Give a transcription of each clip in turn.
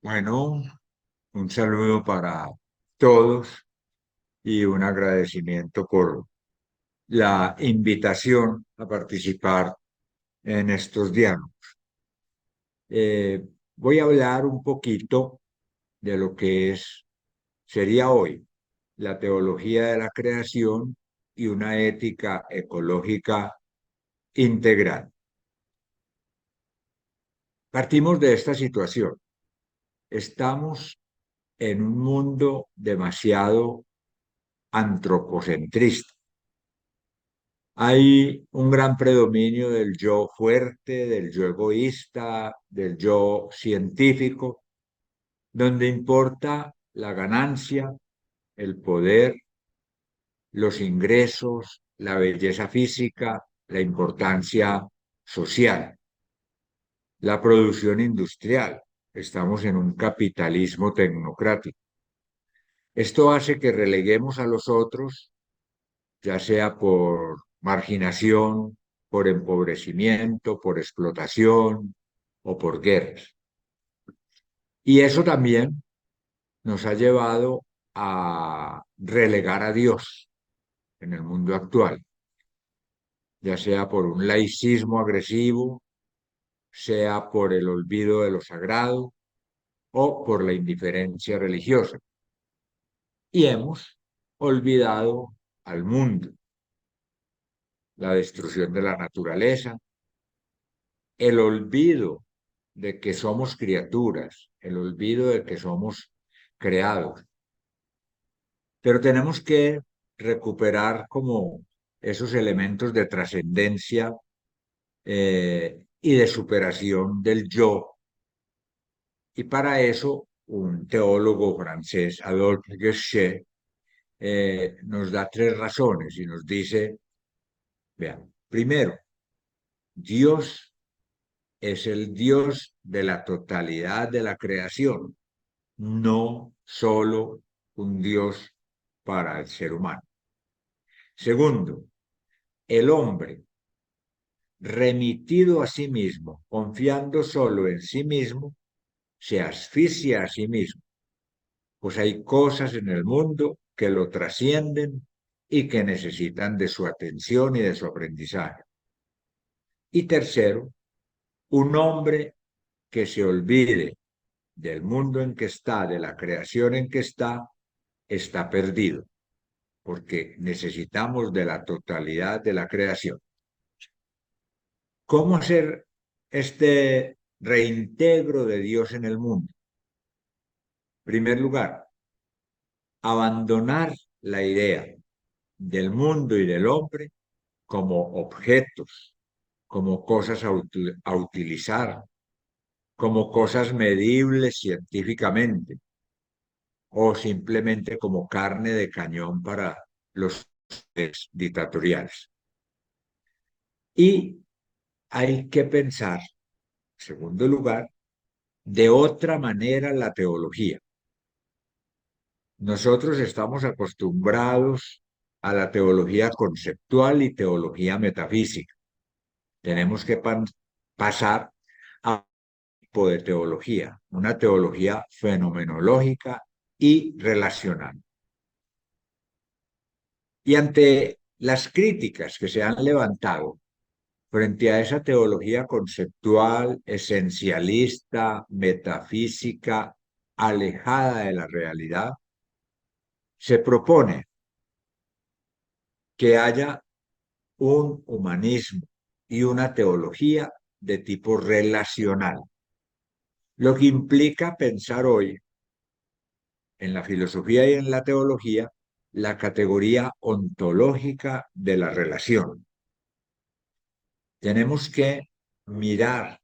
Bueno, un saludo para todos y un agradecimiento por la invitación a participar en estos diálogos. Eh, Voy a hablar un poquito de lo que sería hoy la teología de la creación y una ética ecológica integral. Partimos de esta situación. Estamos en un mundo demasiado antropocentrista. Hay un gran predominio del yo fuerte, del yo egoísta, del yo científico, donde importa la ganancia, el poder, los ingresos, la belleza física, la importancia social, la producción industrial. Estamos en un capitalismo tecnocrático. Esto hace que releguemos a los otros, ya sea por marginación, por empobrecimiento, por explotación o por guerras. Y eso también nos ha llevado a relegar a Dios en el mundo actual, ya sea por un laicismo agresivo, sea por el olvido de lo sagrado o por la indiferencia religiosa. Y hemos olvidado al mundo, la destrucción de la naturaleza, el olvido de que somos criaturas, el olvido de que somos creados. Pero tenemos que recuperar como esos elementos de trascendencia y de superación del yo. Y para eso, un teólogo francés, Adolphe Guéchet, nos da tres razones y nos dice, vean, primero, Dios es el Dios de la totalidad de la creación, no solo un Dios para el ser humano. Segundo, el hombre, remitido a sí mismo, confiando solo en sí mismo, se asfixia a sí mismo, pues hay cosas en el mundo que lo trascienden y que necesitan de su atención y de su aprendizaje. Y tercero, un hombre que se olvide del mundo en que está, de la creación en que está perdido, porque necesitamos de la totalidad de la creación. ¿Cómo hacer este reintegro de Dios en el mundo? En primer lugar, abandonar la idea del mundo y del hombre como objetos, como cosas a utilizar, como cosas medibles científicamente o simplemente como carne de cañón para los dictatoriales. Y hay que pensar, en segundo lugar, de otra manera la teología. Nosotros estamos acostumbrados a la teología conceptual y teología metafísica. Tenemos que pasar a un tipo de teología, una teología fenomenológica y relacional. Y ante las críticas que se han levantado frente a esa teología conceptual, esencialista, metafísica, alejada de la realidad, se propone que haya un humanismo y una teología de tipo relacional, lo que implica pensar hoy en la filosofía y en la teología la categoría ontológica de la relación. Tenemos que mirar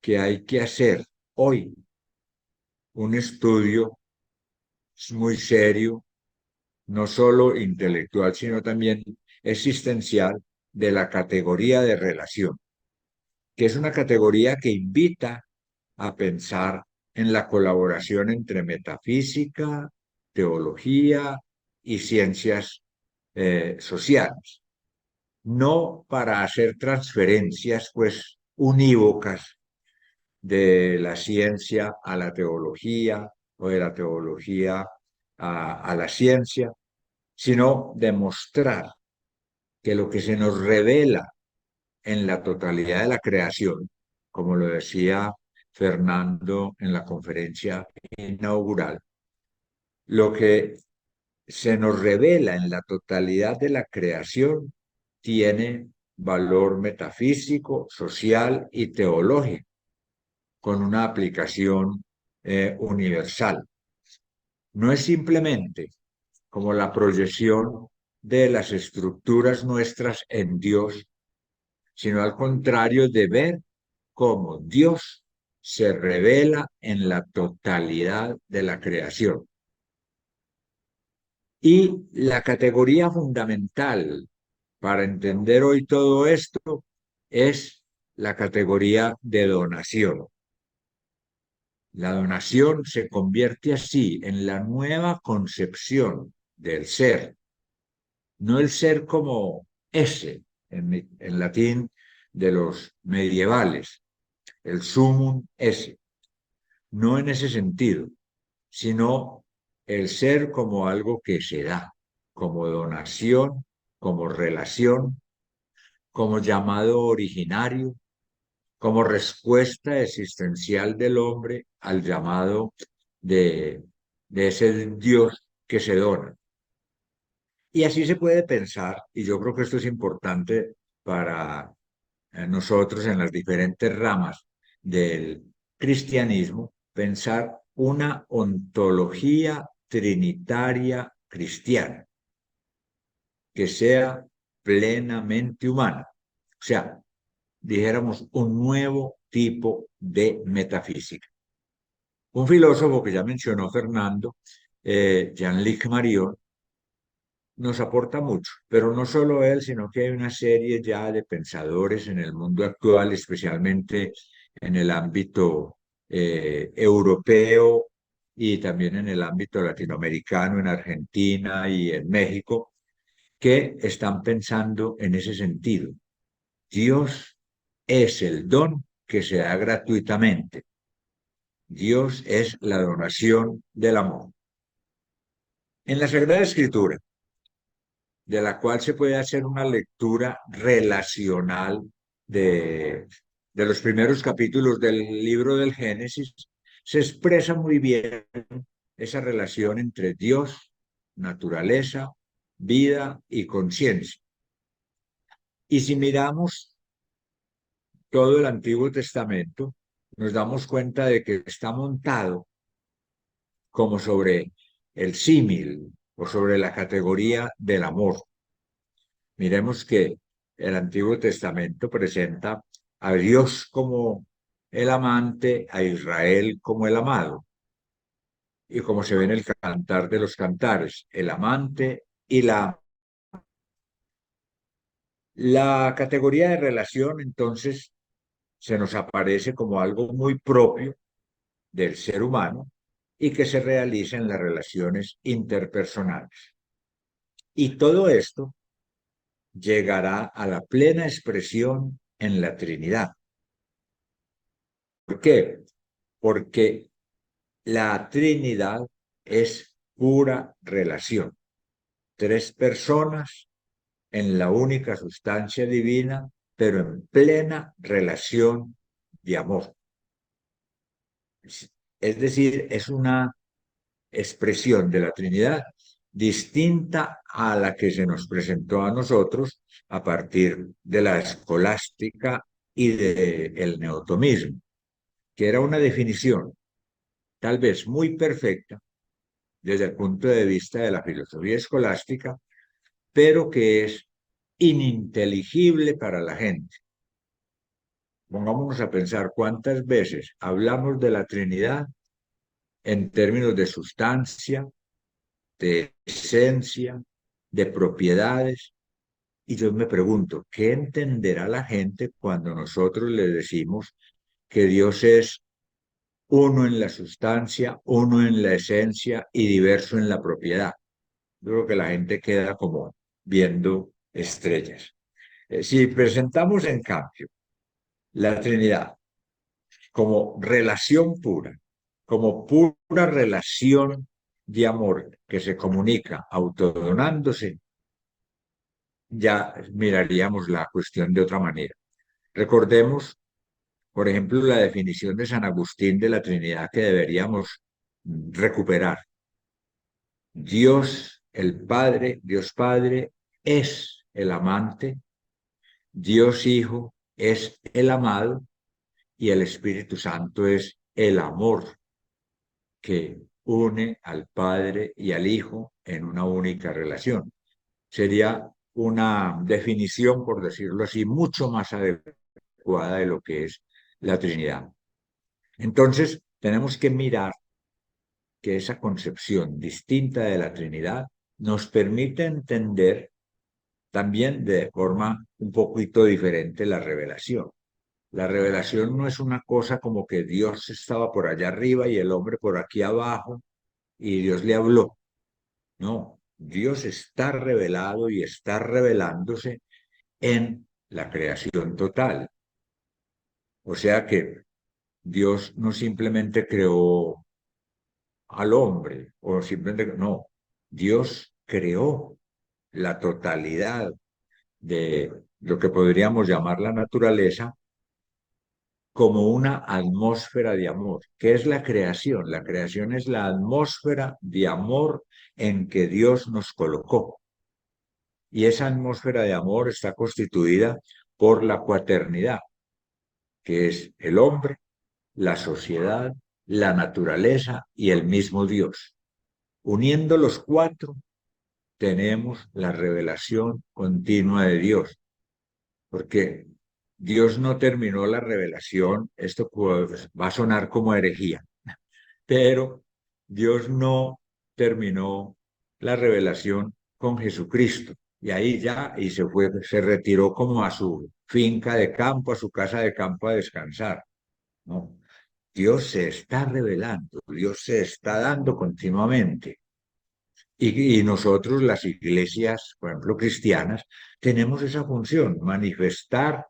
que hay que hacer hoy un estudio muy serio, no solo intelectual, sino también existencial de la categoría de relación, que es una categoría que invita a pensar en la colaboración entre metafísica, teología y ciencias sociales, no para hacer transferencias pues unívocas de la ciencia a la teología o de la teología a la ciencia, sino demostrar que lo que se nos revela en la totalidad de la creación, como lo decía Fernando en la conferencia inaugural, lo que se nos revela en la totalidad de la creación tiene valor metafísico, social y teológico, con una aplicación universal. No es simplemente como la proyección de las estructuras nuestras en Dios, sino al contrario de ver cómo Dios se revela en la totalidad de la creación. Y la categoría fundamental para entender hoy todo esto es la categoría de donación. La donación se convierte así en la nueva concepción del ser, no el ser como ese, en latín de los medievales, el sumum esse, no en ese sentido, sino el ser como algo que se da, como donación, como relación, como llamado originario, como respuesta existencial del hombre al llamado de, de ese Dios que se dona. Y así se puede pensar, y yo creo que esto es importante para nosotros en las diferentes ramas del cristianismo, pensar una ontología trinitaria cristiana que sea plenamente humana. O sea, dijéramos un nuevo tipo de metafísica. Un filósofo que ya mencionó Fernando, Jean-Luc Marion, nos aporta mucho, pero no solo él, sino que hay una serie ya de pensadores en el mundo actual, especialmente en el ámbito europeo y también en el ámbito latinoamericano, en Argentina y en México, que están pensando en ese sentido. Dios es el don que se da gratuitamente. Dios es la donación del amor. En la Sagrada Escritura, de la cual se puede hacer una lectura relacional de, de los primeros capítulos del libro del Génesis, se expresa muy bien esa relación entre Dios, naturaleza, vida y conciencia. Y si miramos todo el Antiguo Testamento, nos damos cuenta de que está montado como sobre el símil o sobre la categoría del amor. Miremos que el Antiguo Testamento presenta a Dios como el amante, a Israel como el amado, y como se ve en el Cantar de los Cantares, el amante y la categoría de relación, entonces, se nos aparece como algo muy propio del ser humano y que se realiza en las relaciones interpersonales. Y todo esto llegará a la plena expresión en la Trinidad. ¿Por qué? Porque la Trinidad es pura relación. Tres personas en la única sustancia divina, pero en plena relación de amor. Es decir, es una expresión de la Trinidad distinta a la que se nos presentó a nosotros a partir de la escolástica y del neotomismo, que era una definición tal vez muy perfecta desde el punto de vista de la filosofía escolástica, pero que es ininteligible para la gente. Pongámonos a pensar cuántas veces hablamos de la Trinidad en términos de sustancia, de esencia, de propiedades. Y yo me pregunto, ¿qué entenderá la gente cuando nosotros le decimos que Dios es uno en la sustancia, uno en la esencia y diverso en la propiedad? Yo creo que la gente queda como viendo estrellas. Si presentamos en cambio la Trinidad como relación pura, como pura relación de amor que se comunica autodonándose, ya miraríamos la cuestión de otra manera. Recordemos, por ejemplo, la definición de San Agustín de la Trinidad que deberíamos recuperar. Dios, el Padre, Dios Padre es el amante, Dios Hijo es el amado y el Espíritu Santo es el amor que une al Padre y al Hijo en una única relación. Sería una definición, por decirlo así, mucho más adecuada de lo que es la Trinidad. Entonces, tenemos que mirar que esa concepción distinta de la Trinidad nos permite entender también de forma un poquito diferente la revelación. La revelación no es una cosa como que Dios estaba por allá arriba y el hombre por aquí abajo y Dios le habló. No, Dios está revelado y está revelándose en la creación total. O sea que Dios no simplemente creó al hombre o simplemente, no, Dios creó la totalidad de lo que podríamos llamar la naturaleza como una atmósfera de amor. ¿Qué es la creación? La creación es la atmósfera de amor en que Dios nos colocó. Y esa atmósfera de amor está constituida por la cuaternidad, que es el hombre, la sociedad, la naturaleza y el mismo Dios. Uniendo los cuatro, tenemos la revelación continua de Dios, porque Dios no terminó la revelación, esto pues, va a sonar como herejía, pero Dios no terminó la revelación con Jesucristo. Y ahí ya, y se fue, se retiró como a su finca de campo, a su casa de campo a descansar, ¿no? Dios se está revelando, Dios se está dando continuamente. Y nosotros, las iglesias, por ejemplo, cristianas, tenemos esa función, manifestar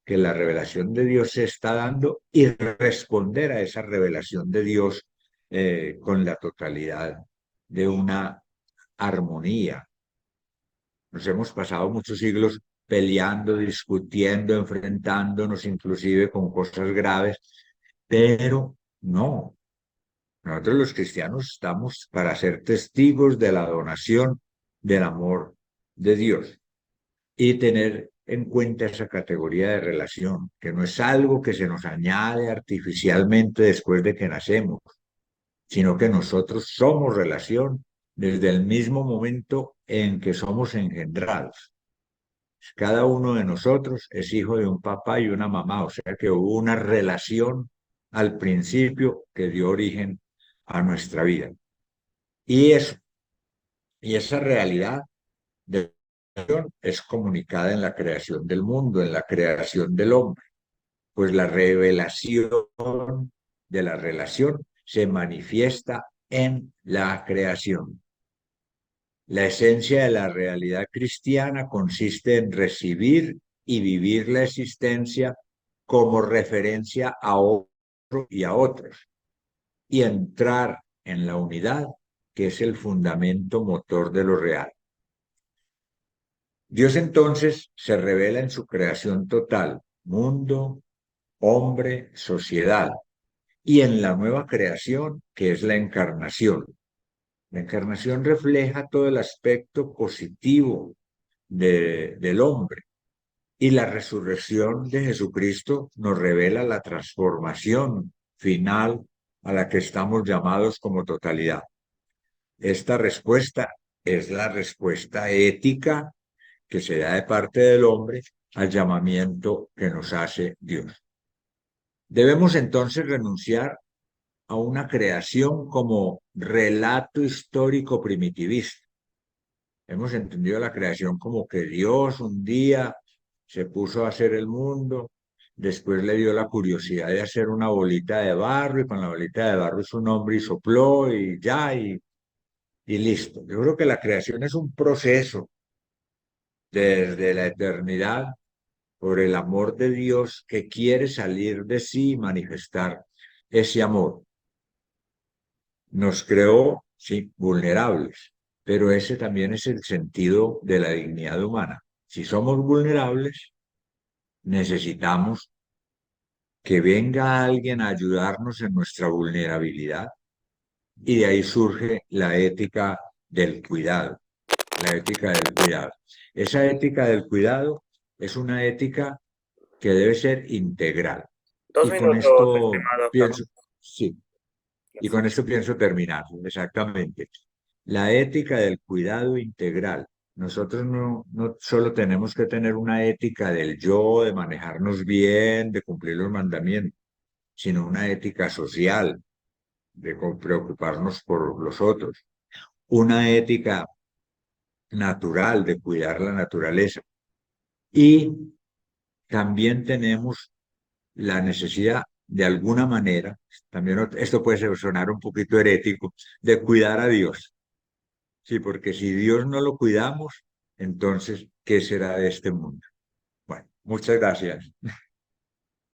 que la revelación de Dios se está dando y responder a esa revelación de Dios con la totalidad de una armonía. Nos hemos pasado muchos siglos peleando, discutiendo, enfrentándonos inclusive con cosas graves, pero no, nosotros los cristianos estamos para ser testigos de la donación del amor de Dios y tener en cuenta esa categoría de relación, que no es algo que se nos añade artificialmente después de que nacemos, sino que nosotros somos relación desde el mismo momento en que somos engendrados. Cada uno de nosotros es hijo de un papá y una mamá, o sea que hubo una relación al principio que dio origen a nuestra vida. Y eso, y esa realidad de es comunicada en la creación del mundo, en la creación del hombre, pues la revelación de la relación se manifiesta en la creación. La esencia de la realidad cristiana consiste en recibir y vivir la existencia como referencia a otro y a otros, y entrar en la unidad, que es el fundamento motor de lo real. Dios entonces se revela en su creación total, mundo, hombre, sociedad, y en la nueva creación, que es la encarnación. La encarnación refleja todo el aspecto positivo del hombre y la resurrección de Jesucristo nos revela la transformación final a la que estamos llamados como totalidad. Esta respuesta es la respuesta ética que se da de parte del hombre al llamamiento que nos hace Dios. Debemos entonces renunciar a una creación como relato histórico primitivista. Hemos entendido la creación como que Dios un día se puso a hacer el mundo, después le dio la curiosidad de hacer una bolita de barro y con la bolita de barro hizo un hombre y sopló y ya, y listo. Yo creo que la creación es un proceso desde la eternidad por el amor de Dios que quiere salir de sí y manifestar ese amor. Nos creó, sí, vulnerables, pero ese también es el sentido de la dignidad humana. Si somos vulnerables, necesitamos que venga alguien a ayudarnos en nuestra vulnerabilidad y de ahí surge la ética del cuidado, la ética del cuidado. Esa ética del cuidado es una ética que debe ser integral. Dos Y con minutos, esto estimado Carlos. pienso, sí, y con esto pienso terminar, exactamente. La ética del cuidado integral. Nosotros no solo tenemos que tener una ética del yo, de manejarnos bien, de cumplir los mandamientos, sino una ética social, de preocuparnos por los otros, una ética natural, de cuidar la naturaleza. Y también tenemos la necesidad, de alguna manera, también esto puede sonar un poquito herético, de cuidar a Dios. Sí, porque si Dios no lo cuidamos, entonces, ¿qué será de este mundo? Bueno, muchas gracias.